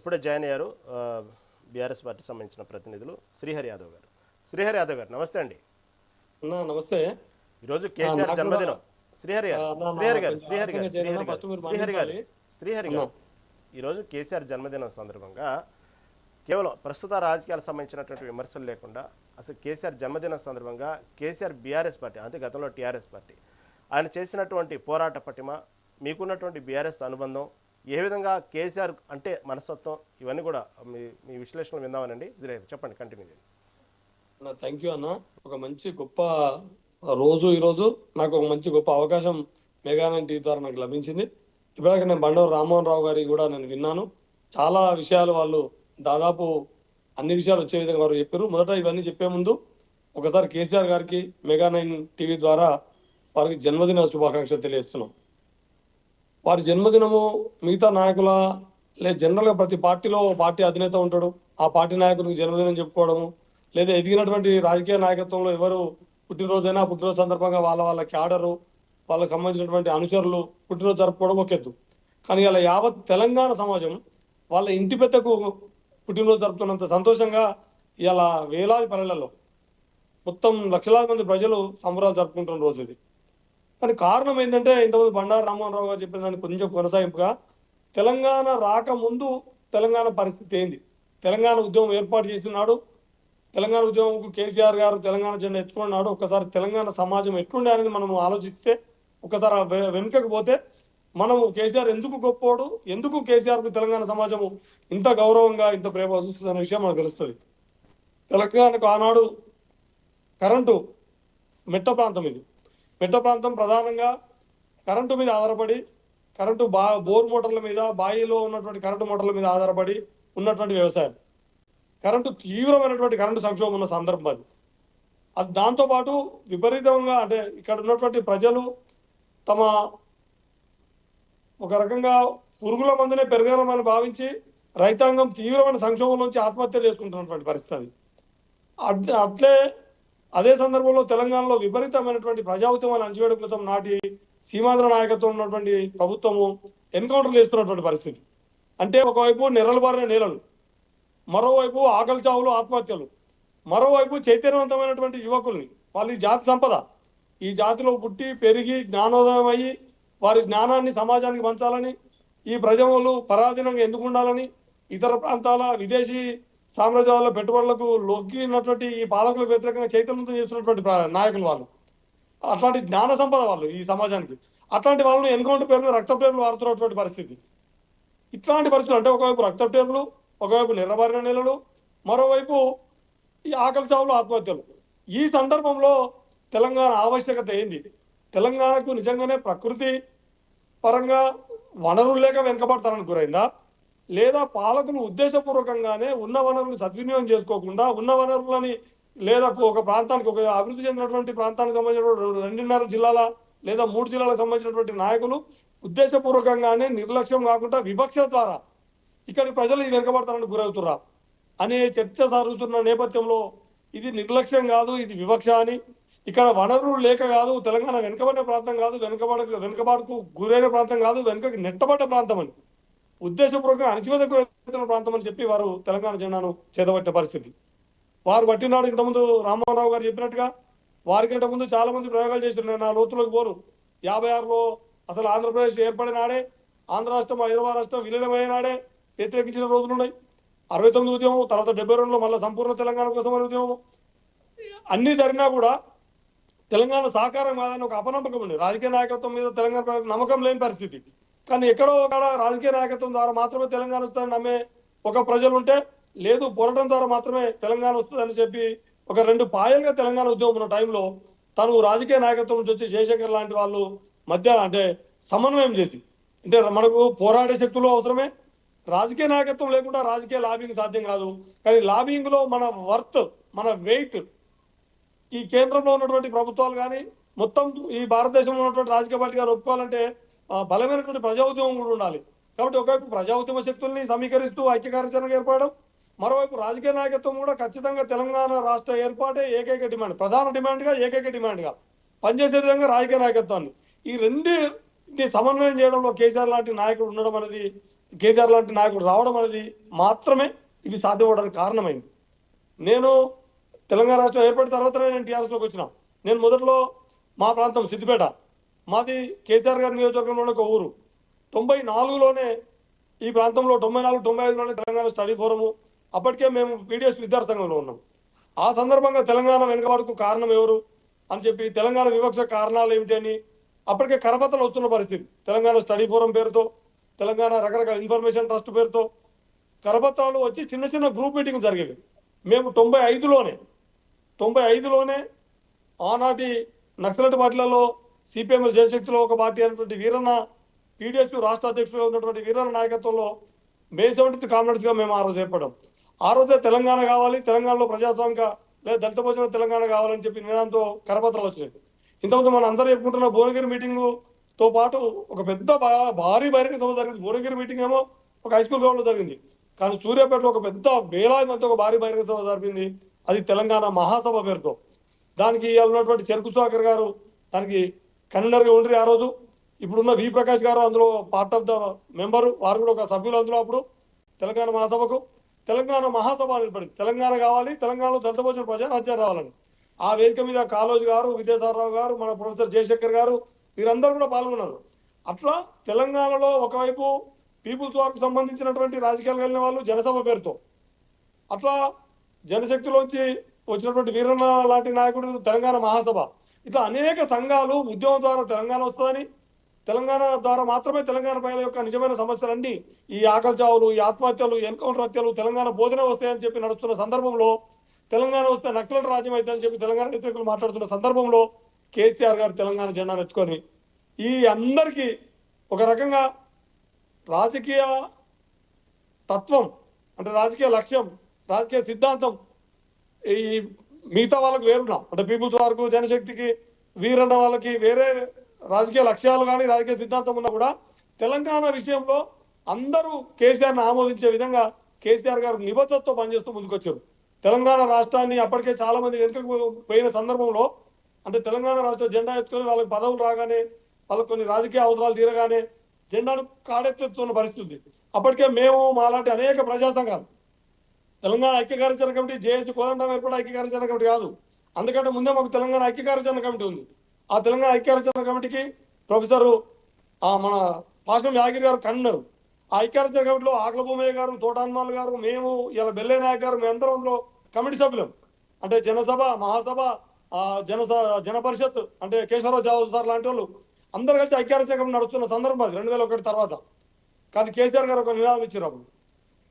ఇప్పుడే జాయిన్ అయ్యారు BRS party సంబంధించిన ప్రతినిధులు శ్రీహరి యాదవ్ గారు. శ్రీహరి యాదవ్ గారు నమస్తే అండి. నమస్తే. ఈరోజు కేసీఆర్ జన్మదినం. శ్రీహరి గారు శ్రీహరి గారు శ్రీహరి గారు శ్రీహరి గారు శ్రీహరి గారు శ్రీహరి గారు ఈరోజు కేసీఆర్ జన్మదినం సందర్భంగా కేవలం ప్రస్తుత రాజకీయాలకు సంబంధించినటువంటి విమర్శలు లేకుండా అసలు కేసీఆర్ జన్మదినం సందర్భంగా కేసీఆర్ బీఆర్ఎస్ పార్టీ అంటే గతంలో టీఆర్ఎస్ పార్టీ ఆయన చేసినటువంటి పోరాట పటిమ, మీకున్నటువంటి బీఆర్ఎస్ అనుబంధం, ఏ విధంగా కేసీఆర్ అంటే మనస్తత్వం, ఇవన్నీ కూడా మీ విశ్లేషణలు విందామనండి. చెప్పండి, కంటిన్యూ చేయండి. థ్యాంక్ యూ అన్న. ఒక మంచి గొప్ప రోజు ఈరోజు. నాకు ఒక మంచి గొప్ప అవకాశం మెగానైన్ టీవీ ద్వారా నాకు లభించింది. ఇప్పటికే నేను బండూరు రామ్మోహన్ రావు గారికి కూడా నేను విన్నాను. చాలా విషయాలు వాళ్ళు దాదాపు అన్ని విషయాలు వచ్చే విధంగా వారు చెప్పారు. మొదట ఇవన్నీ చెప్పే ముందు ఒకసారి కేసీఆర్ గారికి మెగానైన్ టీవీ ద్వారా వారికి జన్మదిన శుభాకాంక్షలు తెలియజేస్తున్నాం. వారి జన్మదినము మిగతా నాయకుల జనరల్గా ప్రతి పార్టీలో పార్టీ అధినేత ఉంటాడు. ఆ పార్టీ నాయకుడికి జన్మదినం చెప్పుకోవడము, లేదా ఎదిగినటువంటి రాజకీయ నాయకత్వంలో ఎవరు పుట్టినరోజైనా పుట్టినరోజు సందర్భంగా వాళ్ళ క్యాడరు, వాళ్ళకి సంబంధించినటువంటి అనుచరులు పుట్టినరోజు జరుపుకోవడం ఒక ఎత్తు. కానీ ఇలా యావత్ తెలంగాణ సమాజం వాళ్ళ ఇంటి పెద్దకు పుట్టినరోజు జరుపుతున్నంత సంతోషంగా ఇలా వేలాది పల్లెలలో మొత్తం లక్షలాది మంది ప్రజలు సంబరాలు జరుపుకుంటున్న రోజు ఇది. కానీ కారణం ఏంటంటే, ఇంతకుముందు బండారు రామ్మోహన్ రావు గారు చెప్పిన దానికి కొంచెం కొనసాగింపుగా, తెలంగాణ రాకముందు తెలంగాణ పరిస్థితి ఏంది, తెలంగాణ ఉద్యమం ఏర్పాటు చేస్తున్నాడు, తెలంగాణ ఉద్యమంకు కేసీఆర్ గారు తెలంగాణ జెండా ఎత్తుకున్నాడు. ఒకసారి తెలంగాణ సమాజం ఎట్లుండే అనేది మనం ఆలోచిస్తే, ఒకసారి వెనుకకు పోతే మనము కేసీఆర్ ఎందుకు గొప్పోడు, ఎందుకు కేసీఆర్కు తెలంగాణ సమాజము ఇంత గౌరవంగా ఇంత ప్రేమ చూస్తుంది అనే విషయం మనకు తెలుస్తుంది. తెలంగాణకు ఆనాడు కరెంటు మెట్ట ప్రాంతం, ఇది మెట్ట ప్రాంతం ప్రధానంగా కరెంటు మీద ఆధారపడి, కరెంటు బోర్ మోటార్ల మీద, బాయిలో ఉన్నటువంటి కరెంటు మోటార్ల మీద ఆధారపడి ఉన్నటువంటి వ్యవసాయం. కరెంటు తీవ్రమైనటువంటి కరెంటు సంక్షోభం ఉన్న సందర్భం అది. దాంతోపాటు విపరీతంగా అంటే ఇక్కడ ఉన్నటువంటి ప్రజలు తమ ఒక రకంగా పురుగుల మందునే పెరగమని భావించి రైతాంగం తీవ్రమైన సంక్షోభం నుంచి ఆత్మహత్యలు చేసుకుంటున్నటువంటి పరిస్థితి. అట్లే అదే సందర్భంలో తెలంగాణలో విపరీతమైనటువంటి ప్రజా ఉద్యమాలు అణచివేయడం కోసం నాటి సీమాంధ్ర నాయకత్వం ఉన్నటువంటి ప్రభుత్వము ఎన్కౌంటర్లు చేస్తున్నటువంటి పరిస్థితి. అంటే ఒకవైపు నెర్రలు నేలలు, మరోవైపు ఆకలి చావులు, ఆత్మహత్యలు, మరోవైపు చైతన్యవంతమైనటువంటి యువకుల్ని, వాళ్ళ జాతి సంపద, ఈ జాతిలో పుట్టి పెరిగి జ్ఞానోదయం అయ్యి వారి జ్ఞానాన్ని సమాజానికి పంచాలని, ఈ ప్రజలు పరాధీనంగా ఎందుకు ఉండాలని, ఇతర ప్రాంతాల విదేశీ సామ్రాజ్యాల పెట్టుబడులకు లొగ్గినటువంటి ఈ పాలకులకు వ్యతిరేకంగా చైతన్యంతో చేస్తున్నటువంటి నాయకులు వాళ్ళు. అట్లాంటి జ్ఞాన సంపద వాళ్ళు ఈ సమాజానికి. అట్లాంటి వాళ్ళను ఎన్కౌంటర్ పేరును రక్త పేర్లు వాడుతున్నటువంటి పరిస్థితి. ఇట్లాంటి పరిస్థితులు అంటే ఒకవైపు రక్త పేర్లు, ఒకవైపు నిర్రబారిన నెలలు, మరోవైపు ఈ ఆకలి చావులు, ఆత్మహత్యలు. ఈ సందర్భంలో తెలంగాణ ఆవశ్యకత ఏంది? తెలంగాణకు నిజంగానే ప్రకృతి పరంగా వనరులు లేక వెనుకబడతారని గురైందా, లేదా పాలకులు ఉద్దేశపూర్వకంగానే ఉన్న వనరులను సద్వినియోగం చేసుకోకుండా ఉన్న వనరులని, లేదా ఒక ప్రాంతానికి, ఒక అభివృద్ధి చెందినటువంటి ప్రాంతానికి సంబంధించినటువంటి 2.5 జిల్లాల లేదా 3 జిల్లాలకు సంబంధించినటువంటి నాయకులు ఉద్దేశపూర్వకంగానే నిర్లక్ష్యం కాకుండా వివక్ష ద్వారా ఇక్కడి ప్రజలు వెనుకబడతారని గురవుతురా అనే చర్చ సాగుతున్న నేపథ్యంలో ఇది నిర్లక్ష్యం కాదు, ఇది వివక్ష అని, ఇక్కడ వనరులు లేక కాదు, తెలంగాణ వెనుకబడిన ప్రాంతం కాదు, వెనుకబాటుకు గురైన ప్రాంతం కాదు, వెనుకకి నెట్టబడ్డ ప్రాంతం అని, ఉద్దేశపూర్వకంగా అణచివేతకు ప్రాంతం అని చెప్పి వారు తెలంగాణ జెండాను చేతబట్టిన పరిస్థితి. వారు పట్టినాడు. ఇంతకుముందు రామ్మోహన్ రావు గారు చెప్పినట్టుగా వారికంటే ముందు చాలా మంది ప్రయోగాలు చేస్తున్నారు. నేను ఆ లోతులోకి పోను. 56లో అసలు ఆంధ్రప్రదేశ్ ఏర్పడినాడే, ఆంధ్ర రాష్ట్రం హైదరాబాద్ రాష్ట్రం విలీనమైన నాడే వ్యతిరేకించిన రోజులు ఉన్నాయి. 69 ఉద్యమం, తర్వాత 72లో మళ్ళీ సంపూర్ణ తెలంగాణ కోసం ఉద్యమం. అన్ని సరినా కూడా తెలంగాణ సాకారం కాదని ఒక అపనమ్మకం ఉంది. రాజకీయ నాయకత్వం మీద తెలంగాణ నమ్మకం లేని పరిస్థితి. కానీ ఎక్కడో ఒక రాజకీయ నాయకత్వం ద్వారా మాత్రమే తెలంగాణ వస్తుందని నమ్మే ఒక ప్రజలు ఉంటే, లేదు పోరాటం ద్వారా మాత్రమే తెలంగాణ వస్తుందని చెప్పి ఒక 2 పాయలుగా తెలంగాణ ఉద్యమం ఉన్న టైంలో తను రాజకీయ నాయకత్వం నుంచి వచ్చి జయశంకర్ లాంటి వాళ్ళు మధ్య అంటే సమన్వయం చేసి, అంటే మనకు పోరాడే శక్తులు అవసరమే, రాజకీయ నాయకత్వం లేకుండా రాజకీయ లాబింగ్ సాధ్యం కాదు. కానీ లాబింగ్ లో మన వర్త్, మన వెయిట్ ఈ కేంద్రంలో ఉన్నటువంటి ప్రభుత్వాలు కానీ మొత్తం ఈ భారతదేశంలో ఉన్నటువంటి రాజకీయ పార్టీ గారు ఒప్పుకోవాలంటే బలమైనటువంటి ప్రజా ఉద్యమం కూడా ఉండాలి. కాబట్టి ఒకవైపు ప్రజా ఉద్యమ శక్తుల్ని సమీకరిస్తూ ఐక్య కార్యాచరణకు ఏర్పడడం, మరోవైపు రాజకీయ నాయకత్వం కూడా ఖచ్చితంగా తెలంగాణ రాష్ట్ర ఏర్పాటే ఏకైక డిమాండ్, ప్రధాన డిమాండ్గా, ఏకైక డిమాండ్గా పనిచేసే విధంగా రాజకీయ నాయకత్వాన్ని ఈ రెండింటిని సమన్వయం చేయడంలో కేసీఆర్ లాంటి నాయకుడు ఉండడం అనేది కేసీఆర్ లాంటి నాయకుడు రావడం అనేది మాత్రమే ఇవి సాధ్యమవడానికి కారణమైంది. నేను తెలంగాణ రాష్ట్రం ఏర్పడిన తర్వాతనే నేను టీఆర్ఎస్లోకి వచ్చిన. నేను మొదట్లో మా ప్రాంతం సిద్దిపేట, మాది కేసీఆర్ గారి నియోజకవర్గంలోనే ఒక ఊరు. 94లోనే ఈ ప్రాంతంలో 94-95లోనే తెలంగాణ స్టడీ ఫోరము, అప్పటికే మేము పీడిఎస్ విద్యార్థి సంఘంలో ఉన్నాం. ఆ సందర్భంగా తెలంగాణ వెనుకబాటుకు కారణం ఎవరు అని చెప్పి, తెలంగాణ వివక్ష కారణాలు ఏమిటి అని అప్పటికే కరపత్రాలు వస్తున్న పరిస్థితి. తెలంగాణ స్టడీ ఫోరం పేరుతో, తెలంగాణ రకరకాల ఇన్ఫర్మేషన్ ట్రస్ట్ పేరుతో కరపత్రాలు వచ్చి చిన్న చిన్న గ్రూప్ మీటింగ్ జరిగేవి. మేము 95లోనే ఆనాటి నక్సలైట్ పార్టీలలో సిపిఎం జనశక్తిలో ఒక పార్టీ అయినటువంటి వీరన్న, పీడిఎస్ రాష్ట్ర అధ్యక్షుడిగా ఉన్నటువంటి వీరన్న నాయకత్వంలో మే 70th కామ్రేడ్స్గా మేము ఆ రోజు ఏర్పడ్డాం. ఆ రోజే తెలంగాణ కావాలి, తెలంగాణలో ప్రజాస్వామిక లేదా దళిత భోజన తెలంగాణ కావాలని చెప్పి నినాదంతో కరపత్రాలు వచ్చినాయి. ఇంతకుముందు మనం అందరూ చెప్పుకుంటున్న భువనగిరి మీటింగ్తో పాటు ఒక పెద్ద భారీ బహిరంగ సభ జరిగింది. భువనగిరి మీటింగ్ ఏమో ఒక హై స్కూల్ గ్రౌండ్లో జరిగింది, కానీ సూర్యాపేటలో ఒక పెద్ద వేలాది మంది ఒక భారీ బహిరంగ సభ జరిగింది. అది తెలంగాణ మహాసభ పేరుతో. దానికి ఉన్నటువంటి చెరుకు సుధాకర్ గారు దానికి కన్వీనర్గా ఉండ్రి ఆ రోజు. ఇప్పుడున్న వి ప్రకాష్ గారు అందులో పార్ట్ ఆఫ్ ద మెంబరు, వారు కూడా ఒక సభ్యులు అందులో. అప్పుడు తెలంగాణ మహాసభకు తెలంగాణ మహాసభ ఏర్పడింది. తెలంగాణ కావాలి, తెలంగాణలో దళిత భోజన ప్రజారాజ్యం రావాలని. ఆ వేదిక మీద కాళోజీ గారు, విద్యాసాగరరావు గారు, మన ప్రొఫెసర్ జయశంకర్ గారు, వీరందరూ కూడా పాల్గొన్నారు. అట్లా తెలంగాణలో ఒకవైపు పీపుల్స్ వార్కు సంబంధించినటువంటి రాజకీయాలు కలిగిన వాళ్ళు జనసభ పేరుతో, అట్లా జనశక్తిలోంచి వచ్చినటువంటి వీరన్న లాంటి నాయకుడు తెలంగాణ మహాసభ, ఇట్లా అనేక సంఘాలు ఉద్యమం ద్వారా తెలంగాణ వస్తుందని, తెలంగాణ ద్వారా మాత్రమే తెలంగాణ ప్రజల యొక్క నిజమైన సమస్యలన్నీ, ఈ ఆకలి చావులు, ఈ ఆత్మహత్యలు, ఎన్కౌంటర్ హత్యలు తెలంగాణ బోధన వస్తాయని చెప్పి నడుస్తున్న సందర్భంలో, తెలంగాణ వస్తే నక్సలైట్ రాజ్యం అవుతుందని చెప్పి తెలంగాణ వ్యతిరేకులు మాట్లాడుతున్న సందర్భంలో కేసీఆర్ గారు తెలంగాణ జెండాను ఎత్తుకొని ఈ అందరికీ ఒక రకంగా రాజకీయ తత్వం అంటే రాజకీయ లక్ష్యం, రాజకీయ సిద్ధాంతం ఈ మిగతా వాళ్ళకి వేరున్నాం. అంటే పీపుల్స్ వరకు, జనశక్తికి, వీరన్న వాళ్ళకి వేరే రాజకీయ లక్ష్యాలు కానీ రాజకీయ సిద్ధాంతం ఉన్నా కూడా తెలంగాణ విషయంలో అందరూ కేసీఆర్ని ఆమోదించే విధంగా కేసీఆర్ గారు నిబద్ధతతో పనిచేస్తూ ముందుకొచ్చారు. తెలంగాణ రాష్ట్రాన్ని అప్పటికే చాలా మంది వెనుకకు పోయిన సందర్భంలో, అంటే తెలంగాణ రాష్ట్ర జెండా ఎత్తుకొని వాళ్ళకి పదవులు రాగానే, వాళ్ళకి కొన్ని రాజకీయ అవసరాలు తీరగానే జెండాను కాడెత్తుతున్న పరిస్థితి. అప్పటికే మేము మాలాంటి అనేక ప్రజా సంఘాలు, తెలంగాణ ఐక్య కార్యాచరణ కమిటీ, జేఏసీ కోదండరాం ఏర్పడే ఐక్య కార్యాచరణ కమిటీ కాదు, అందుకంటే ముందే మాకు తెలంగాణ ఐక్య కార్యాచరణ కమిటీ ఉంది. ఆ తెలంగాణ ఐక్య కార్యాచరణ కమిటీకి ప్రొఫెసర్ మన పాషం యాగిరి గారు కన్నున్నారు. ఆ ఐక్య కార్యాచరణ కమిటీలో ఆకుల భూమయ్య గారు, తోట హనుమాన్ గారు, మేము, ఇలా బెల్లయ్య నాయక్ గారు, మేమందరం అందులో కమిటీ సభ్యులం. అంటే జనసభ, మహాసభ, జన పరిషత్ అంటే కేశవరావు జావు సార్ లాంటి వాళ్ళు అందరు కలిసి ఐక్య కార్యాచరణ కమిటీ నడుస్తున్న సందర్భం అది 2001 తర్వాత. కానీ కేసీఆర్ గారు ఒక నినాదం ఇచ్చారు. అప్పుడు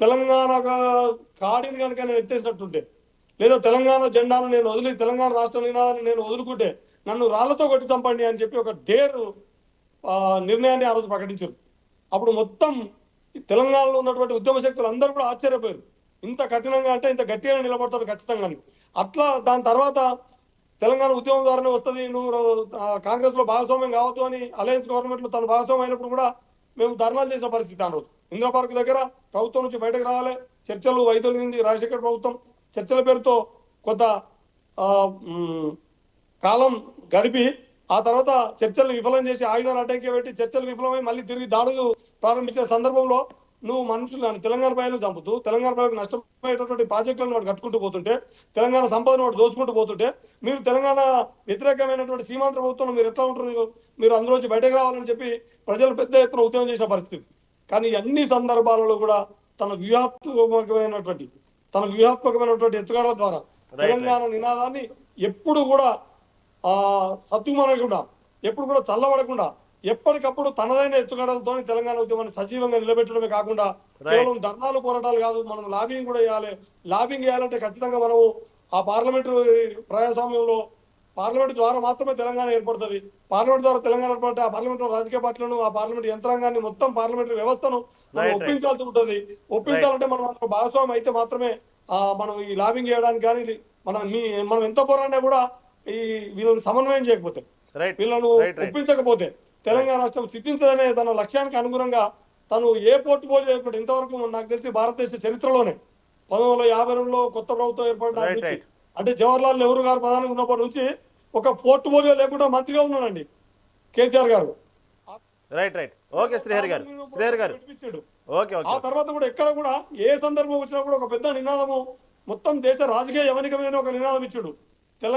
తెలంగాణ కాడిని కనుక నేను ఎత్తేసినట్టుంటే, లేదా తెలంగాణ జెండాను నేను వదిలి తెలంగాణ రాష్ట్ర నినాదాన్ని నేను వదులుకుంటే నన్ను రాళ్లతో కొట్టి చంపండి అని చెప్పి ఒక డేరు నిర్ణయాన్ని ఆ రోజు ప్రకటించారు. అప్పుడు మొత్తం తెలంగాణలో ఉన్నటువంటి ఉద్యమ శక్తులు అందరూ కూడా ఆశ్చర్యపోయారు. ఇంత కఠినంగా అంటే ఇంత గట్టిగా నిలబడతాడు ఖచ్చితంగా. అట్లా దాని తర్వాత తెలంగాణ ఉద్యమం ద్వారానే వస్తుంది, నువ్వు కాంగ్రెస్ లో భాగస్వామ్యం కావద్దు అని అలయన్స్ గవర్నమెంట్ లో తను భాగస్వామ్యం అయినప్పుడు కూడా మేము ధర్నాలు చేసిన పరిస్థితి. ఆ రోజు ఇందిరా పార్క్ దగ్గర ప్రభుత్వం నుంచి బయటకు రావాలి, చర్చలు వైదొలిగింది రాజశేఖర్ ప్రభుత్వం. చర్చల పేరుతో కొంత కాలం గడిపి ఆ తర్వాత చర్చలు విఫలం చేసి ఆయుధాలు అడ్డంకి పెట్టి చర్చలు విఫలమై మళ్ళీ తిరిగి దాడులు ప్రారంభించిన సందర్భంలో నువ్వు మనుషులు తెలంగాణ ప్రజలను చంపుతూ తెలంగాణ ప్రజలకు నష్టపోయేటటువంటి ప్రాజెక్టులను వాడు కట్టుకుంటూ పోతుంటే, తెలంగాణ సంపదను వాడు దోచుకుంటూ పోతుంటే, మీరు తెలంగాణ వ్యతిరేకమైనటువంటి సీమాంధ్ర ప్రభుత్వంలో మీరు ఎట్లా ఉంటారు, మీరు అందులోంచి బయటకు రావాలని చెప్పి ప్రజలు పెద్ద ఎత్తున ఉద్యమం చేసిన పరిస్థితి. కానీ అన్ని సందర్భాలలో కూడా తన వ్యూహాత్మకమైనటువంటి ఎత్తుగడల ద్వారా తెలంగాణ నినాదాన్ని ఎప్పుడు కూడా సత్తుమనకుండా, ఎప్పుడు కూడా చల్లబడకుండా, ఎప్పటికప్పుడు తనదైన ఎత్తుగడలతో తెలంగాణ ఉద్యమాన్ని సజీవంగా నిలబెట్టడమే కాకుండా కేవలం ధర్నాలు, పోరాటాలు కాదు, మనం లాబింగ్ కూడా చేయాలి. లాబింగ్ చేయాలంటే ఖచ్చితంగా మనము ఆ పార్లమెంటు ప్రజాస్వామ్యంలో పార్లమెంట్ ద్వారా మాత్రమే తెలంగాణ ఏర్పడుతుంది. పార్లమెంట్ ద్వారా తెలంగాణ ఏర్పడితే ఆ పార్లమెంట్ రాజకీయ పార్టీలను, ఆ పార్లమెంట్ యంత్రాంగాన్ని, మొత్తం పార్లమెంటరీ వ్యవస్థను మనం ఒప్పించాల్సి ఉంటుంది. ఒప్పించాలంటే మనం భాగస్వామ్యం అయితే మాత్రమే మనం ఈ లాబింగ్ చేయడానికి కానీ మనం ఎంత పోరాడినా కూడా ఈ వీళ్ళని సమన్వయం చేయకపోతే, వీళ్ళను ఒప్పించకపోతే తెలంగాణ రాష్ట్రం సిద్ధించదనే తన లక్ష్యానికి అనుగుణంగా తను ఏ పోర్టుపోలియో ఏర్పడి ఇంతవరకు నాకు తెలిసి భారతదేశ చరిత్రలోనే 1952లో కొత్త ప్రభుత్వం ఏర్పడిన అంటే జవహర్లాల్ నెహ్రూ గారు ప్రధానంగా ఉన్నప్పటి నుంచి ఒక పోర్టుపోలియో లేకుండా మంత్రిగా ఉన్నాడండి కేసీఆర్ గారు. రైట్ రైట్ ఓకే శ్రీహరి గారు ఓకే ఆ ఓకే తర్వాత కూడా ఎక్కడ కూడా ఏ సందర్భం వచ్చినా కూడా ఒక పెద్ద నినాదము మొత్తం దేశ రాజకీయ యవనికమైన ఒక నినాదం ఇచ్చుడు తెలంగాణ